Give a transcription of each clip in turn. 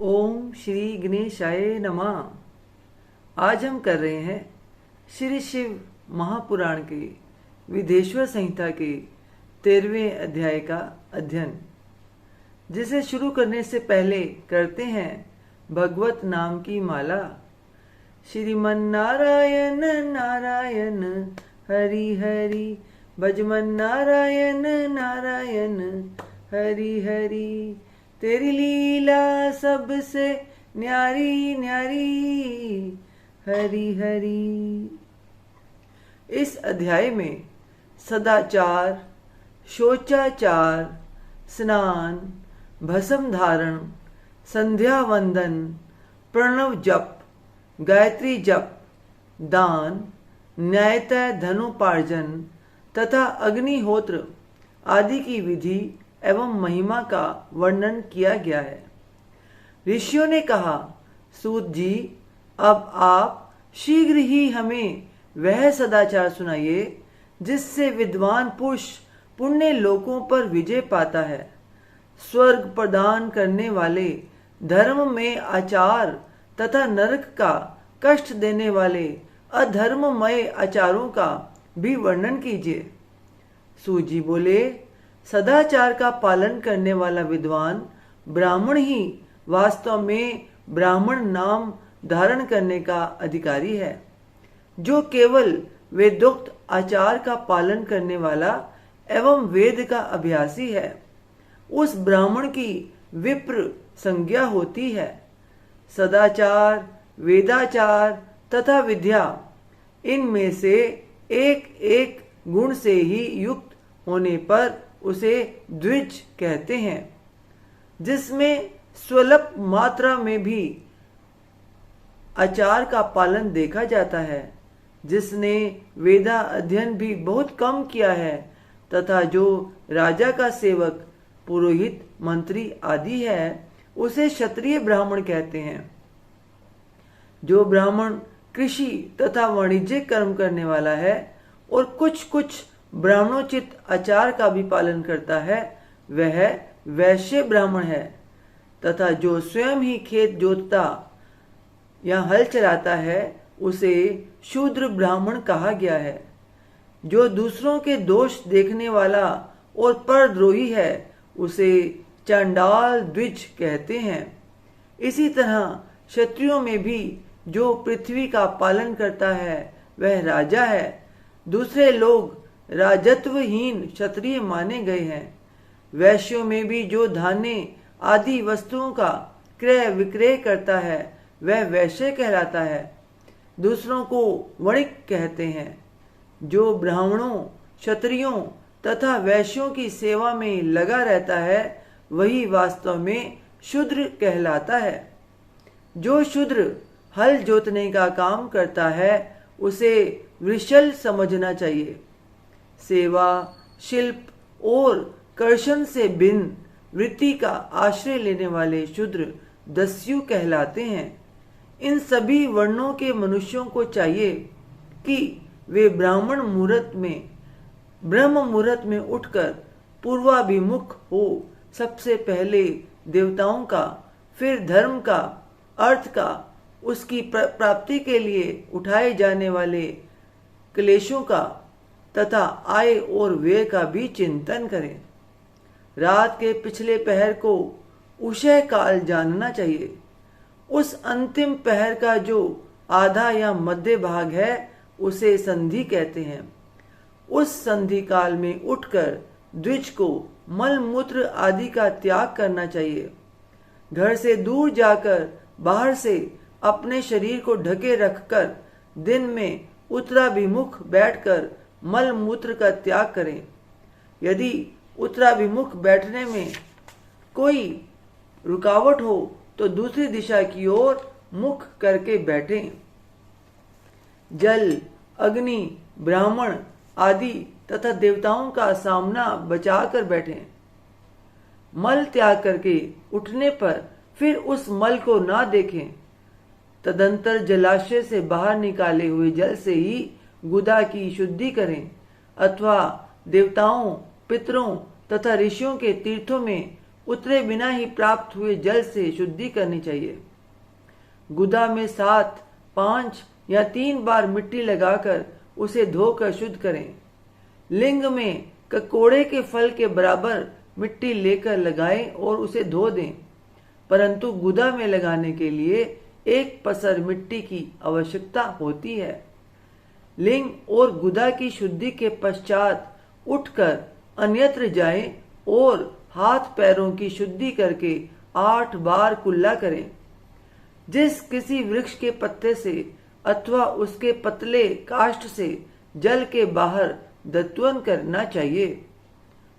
ओम श्री गणेशाय नमः। आज हम कर रहे हैं श्री शिव महापुराण के विदेश्वर संहिता के 13वें अध्याय का अध्ययन, जिसे शुरू करने से पहले करते हैं भगवत नाम की माला। श्रीमन नारायण नारायण हरि हरि, भजमन नारायण नारायण हरि हरि। तेरी लीला सबसे न्यारी न्यारी हरि हरि। इस अध्याय में सदाचार, शोचाचार, स्नान, भस्म धारण, संध्या वंदन, प्रणव जप, गायत्री जप, दान, न्यायतः धनोपार्जन तथा अग्निहोत्र आदि की विधि एवं महिमा का वर्णन किया गया है। ऋषियों ने कहा, सूत जी, अब आप शीघ्र ही हमें वह सदाचार सुनाइए जिससे विद्वान पुरुष पुण्य लोकों पर विजय पाता है। स्वर्ग प्रदान करने वाले धर्म में आचार तथा नरक का कष्ट देने वाले अधर्ममय आचारों का भी वर्णन कीजिए। सूत जी बोले, सदाचार का पालन करने वाला विद्वान ब्राह्मण ही वास्तव में ब्राह्मण नाम धारण करने का अधिकारी है। जो केवल वेदोक्त आचार का पालन करने वाला एवं वेद का अभ्यासी है, उस ब्राह्मण की विप्र संज्ञा होती है। सदाचार, वेदाचार तथा विद्या, इनमें से एक एक गुण से ही युक्त होने पर उसे द्विज कहते हैं। जिसमें स्वल्प मात्रा में भी आचार का पालन देखा जाता है, जिसने वेदा अध्ययन भी बहुत कम किया है तथा जो राजा का सेवक, पुरोहित, मंत्री आदि है, उसे क्षत्रिय ब्राह्मण कहते हैं। जो ब्राह्मण कृषि तथा वाणिज्य कर्म करने वाला है और कुछ ब्राह्मणोचित आचार का भी पालन करता है, वह वैश्य ब्राह्मण है। तथा जो स्वयं ही खेत जोतता या हल चलाता है, उसे शूद्र ब्राह्मण कहा गया है। जो दूसरों के दोष देखने वाला और परद्रोही है, उसे चांडाल द्विज कहते हैं। इसी तरह क्षत्रियों में भी जो पृथ्वी का पालन करता है, वह राजा है। दूसरे लोग राजत्वहीन क्षत्रिय माने गए हैं। वैश्यों में भी जो धान्य आदि वस्तुओं का क्रय विक्रय करता है, वह वैश्य कहलाता है। दूसरों को वणिक कहते हैं। जो ब्राह्मणों, क्षत्रियों तथा वैश्यों की सेवा में लगा रहता है, वही वास्तव में शूद्र कहलाता है। जो शूद्र हल जोतने का काम करता है, उसे वृषल समझना चाहिए। सेवा, शिल्प और कर्षण से भिन्न वृत्ति का आश्रय लेने वाले शूद्र दस्यु कहलाते हैं। इन सभी वर्णों के मनुष्यों को चाहिए कि वे ब्राह्मण ब्रह्म मुहूर्त में उठकर पूर्वाभिमुख हो सबसे पहले देवताओं का, फिर धर्म का, अर्थ का, उसकी प्राप्ति के लिए उठाए जाने वाले क्लेशों का तथा आय और व्यय का भी चिंतन करें। रात के पिछले पहर को उषय काल जानना चाहिए। उस अंतिम पहर का जो आधा या मध्य भाग है, उसे संधि कहते हैं। उस संधि काल में उठकर द्विज को मल मूत्र आदि का त्याग करना चाहिए। घर से दूर जाकर बाहर से अपने शरीर को ढके रखकर दिन में उत्तराभिमुख बैठकर मल मूत्र का त्याग करें। यदि उत्तराभिमुख बैठने में कोई रुकावट हो तो दूसरी दिशा की ओर मुख करके बैठें। जल, अग्नि, ब्राह्मण आदि तथा देवताओं का सामना बचाकर बैठें। मल त्याग करके उठने पर फिर उस मल को ना देखें। तदंतर जलाशय से बाहर निकाले हुए जल से ही गुदा की शुद्धि करें, अथवा देवताओं, पितरों तथा ऋषियों के तीर्थों में उतरे बिना ही प्राप्त हुए जल से शुद्धि करनी चाहिए। गुदा में 7, 5 या 3 बार मिट्टी लगाकर उसे धोकर शुद्ध करें। लिंग में ककोड़े के फल के बराबर मिट्टी लेकर लगाएं और उसे धो दें, परंतु गुदा में लगाने के लिए 1 पसर मिट्टी की आवश्यकता होती है। लिंग और गुदा की शुद्धि के पश्चात उठकर अन्यत्र जाएं और हाथ पैरों की शुद्धि करके 8 बार कुल्ला करें। जिस किसी वृक्ष के पत्ते से अथवा उसके पतले काष्ठ से जल के बाहर दत्वन करना चाहिए,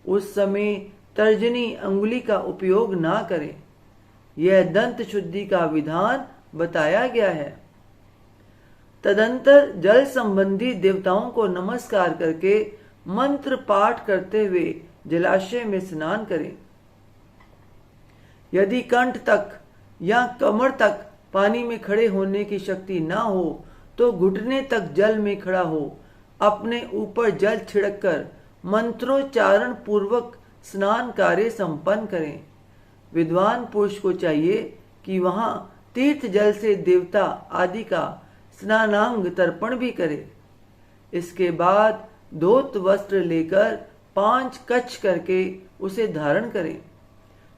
उस समय तर्जनी अंगुली का उपयोग ना करें। यह दंत शुद्धि का विधान बताया गया है। तदंतर जल संबंधी देवताओं को नमस्कार करके मंत्र पाठ करते हुए जलाशय में स्नान करें। यदि कंठ तक या कमर तक पानी में खड़े होने की शक्ति ना हो तो घुटने तक जल में खड़ा हो अपने ऊपर जल छिड़ककर मंत्रोच्चारण पूर्वक स्नान कार्य संपन्न करें। विद्वान पुरुष को चाहिए कि वहां तीर्थ जल से देवता आदि का स्नानांग तर्पण भी करे। इसके बाद धोत वस्त्र लेकर 5 कच्छ करके उसे धारण करें।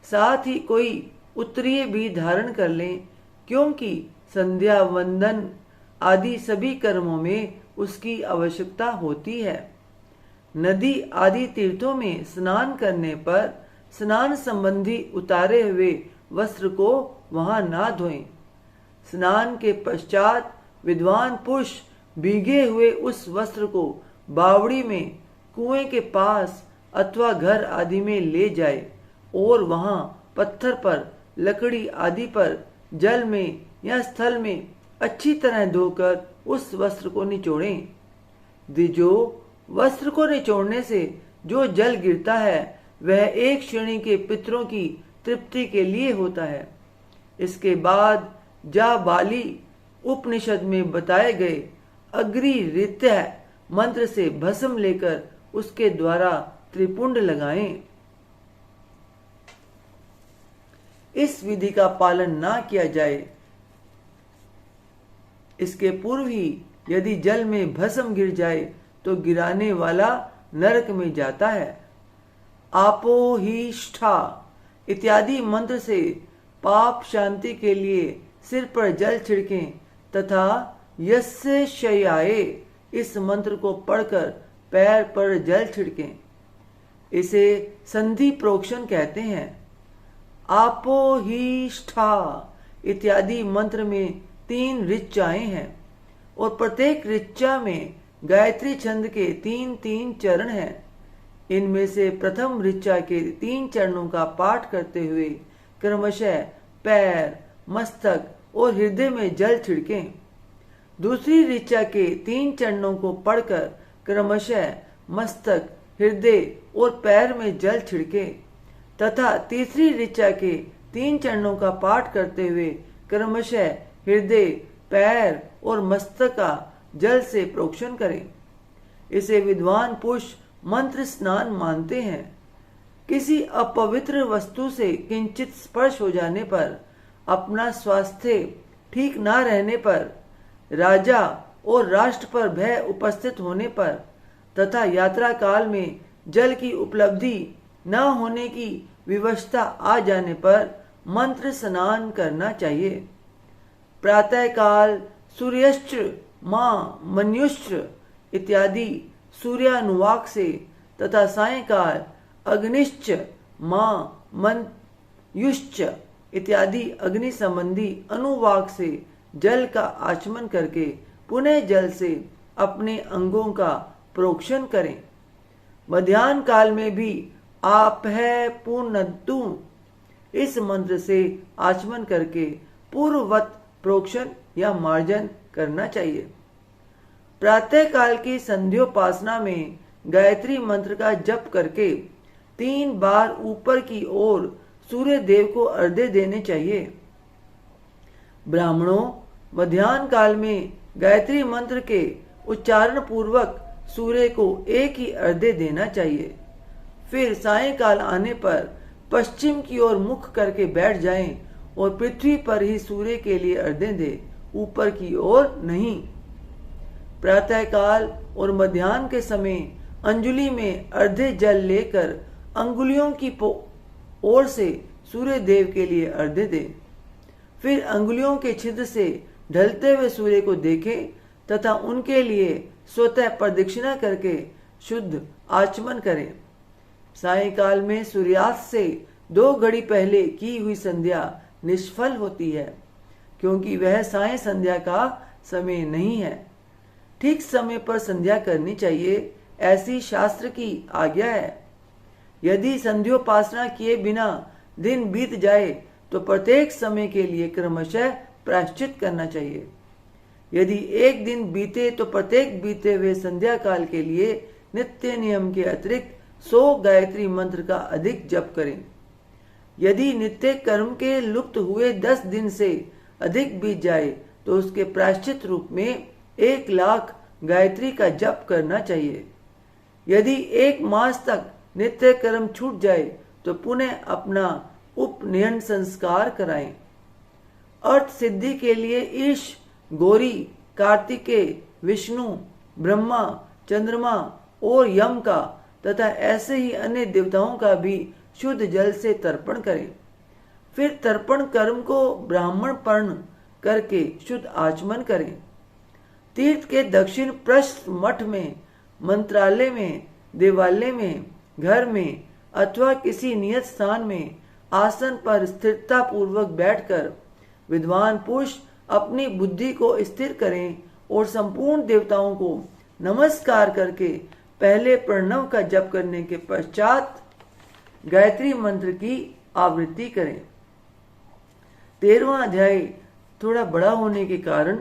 साथ ही कोई उत्तरीय भी धारण कर लें, क्योंकि संध्या वंदन आदि सभी कर्मों में उसकी आवश्यकता होती है। नदी आदि तीर्थों में स्नान करने पर स्नान संबंधी उतारे हुए वस्त्र को वहां ना धोएं। स्नान के पश्चात विद्वान पुरुष भीगे हुए उस वस्त्र को बावड़ी में, कुएं के पास अथवा घर आदि में ले जाए और वहां पत्थर पर, लकड़ी आदि पर, जल में या स्थल में अच्छी तरह धोकर उस वस्त्र को निचोड़ें। द्विजो, वस्त्र को निचोड़ने से जो जल गिरता है वह एक श्रेणी के पितरों की तृप्ति के लिए होता है। इसके बाद जा बाली उपनिषद में बताए गए अग्रि रित्य मंत्र से भस्म लेकर उसके द्वारा त्रिपुंड लगाएं। इस विधि का पालन ना किया जाए, इसके पूर्व ही यदि जल में भस्म गिर जाए तो गिराने वाला नरक में जाता है। आपो हीष्ठा इत्यादि मंत्र से पाप शांति के लिए सिर पर जल छिड़कें तथा यस्य शय्याए इस मंत्र को पढ़कर पैर पर जल छिड़कें। इसे संधि प्रोक्षण कहते हैं। आपो हीष्ठा इत्यादि मंत्र में 3 ऋचाएं हैं और प्रत्येक ऋचा में गायत्री छंद के 3-3 चरण हैं। इनमें से प्रथम ऋचा के 3 चरणों का पाठ करते हुए क्रमशः पैर, मस्तक और हृदय में जल छिड़कें। दूसरी ऋचा के 3 चरणों को पढ़कर क्रमशः मस्तक, हृदय और पैर में जल छिड़कें तथा तीसरी ऋचा के 3 चरणों का पाठ करते हुए क्रमशः हृदय, पैर और मस्तक का जल से प्रोक्षण करें। इसे विद्वान पुरुष मंत्र स्नान मानते हैं। किसी अपवित्र वस्तु से किंचित स्पर्श हो जाने पर, अपना स्वास्थ्य ठीक ना रहने पर, राजा और राष्ट्र पर भय उपस्थित होने पर तथा यात्रा काल में जल की उपलब्धि न होने की विवशता आ जाने पर मंत्र स्नान करना चाहिए। प्रातः काल सूर्यश्च मां मन्युश्च इत्यादि सूर्यानुवाक से तथा सायंकाल अग्निश्च मां मन्युश्च इत्यादि अग्नि संबंधी अनुवाक से जल का आचमन करके पुनः जल से अपने अंगों का प्रोक्षण करें। मध्याह्न काल में भी आप है पूर्णतु इस मंत्र से आचमन करके पूर्ववत प्रोक्षण या मार्जन करना चाहिए। प्रातः काल की संध्योपासना में गायत्री मंत्र का जप करके 3 बार ऊपर की ओर सूर्य देव को अर्घ्य देने चाहिए। ब्राह्मणों, मध्याह्न काल में गायत्री मंत्र के उच्चारण पूर्वक सूर्य को एक ही अर्घ्य देना चाहिए। फिर सायंकाल आने पर पश्चिम की ओर मुख करके बैठ जाएं और पृथ्वी पर ही सूर्य के लिए अर्घ्य दें, ऊपर की ओर नहीं। प्रातःकाल और मध्याह्न के समय अंजुलि में अर्धे जल लेकर अंगुलियों की ओर से सूर्य देव के लिए अर्घ्य दें। फिर अंगुलियों के छिद्र से ढलते हुए सूर्य को देखें तथा उनके लिए स्वतः प्रदक्षिणा करके शुद्ध आचमन करें। सायंकाल में सूर्यास्त से 2 घड़ी पहले की हुई संध्या निष्फल होती है, क्योंकि वह साय संध्या का समय नहीं है। ठीक समय पर संध्या करनी चाहिए, ऐसी शास्त्र की आज्ञा है। यदि संध्योपासना किए बिना दिन बीत जाए तो प्रत्येक समय के लिए क्रमशः प्रायश्चित करना चाहिए। यदि एक दिन बीते तो प्रत्येक बीते हुए संध्या काल के लिए नित्य नियम के अतिरिक्त 100 गायत्री मंत्र का अधिक जप करें। यदि नित्य कर्म के लुप्त हुए 10 दिन से अधिक बीत जाए तो उसके प्रायश्चित रूप में 1 लाख गायत्री का जप करना चाहिए। यदि 1 मास तक नित्य कर्म छूट जाए तो पुनः अपना उपनयन संस्कार कराएं। अर्थ सिद्धि के लिए ईश, गौरी, कार्तिकेय, विष्णु, ब्रह्मा, चंद्रमा और यम का तथा ऐसे ही अन्य देवताओं का भी शुद्ध जल से तर्पण करें। फिर तर्पण कर्म को ब्राह्मण पर्ण करके शुद्ध आचमन करें। तीर्थ के दक्षिण पृष्ठ मठ में, मंत्रालय में, देवालय में, घर में अथवा किसी नियत स्थान में आसन पर स्थिरता पूर्वक बैठकर विद्वान पुरुष अपनी बुद्धि को स्थिर करें और संपूर्ण देवताओं को नमस्कार करके पहले प्रणव का जप करने के पश्चात गायत्री मंत्र की आवृत्ति करें। 13वां अध्याय थोड़ा बड़ा होने के कारण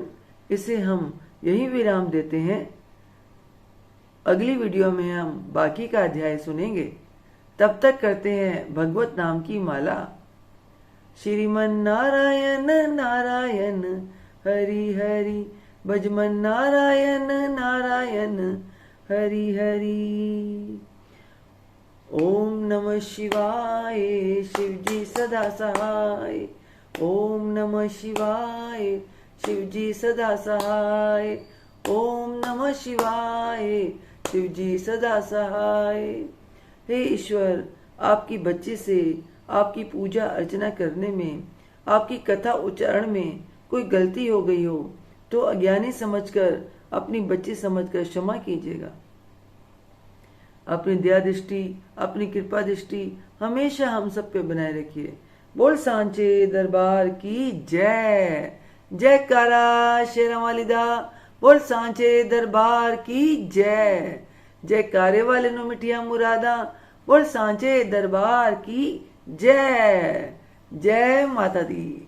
इसे हम यही विराम देते हैं। अगली वीडियो में हम बाकी का अध्याय सुनेंगे। तब तक करते हैं भगवत नाम की माला। श्रीमन नारायण नारायण हरि हरि, भजमन नारायण नारायण हरि हरि। ओम नमः शिवाय, शिवजी सदा सहाय। ओम नमः शिवाय, शिवजी सदा सहाय। ओम नमः शिवाय, शिवजी सदा सहाय। हे ईश्वर, आपकी बच्चे से आपकी पूजा अर्चना करने में, आपकी कथा उच्चारण में कोई गलती हो गई हो तो अज्ञानी समझकर, अपनी बच्ची समझकर क्षमा कीजिएगा। अपनी दया दृष्टि, अपनी कृपा दृष्टि हमेशा हम सब पे बनाए रखिए। बोल सांचे दरबार की जय। जयकारा शेरा वालिदा। बोल सांचे दरबार की जय। जयकारे वाले नु मिठिया मुरादा। बोल सांचे दरबार की जय। जय माता दी।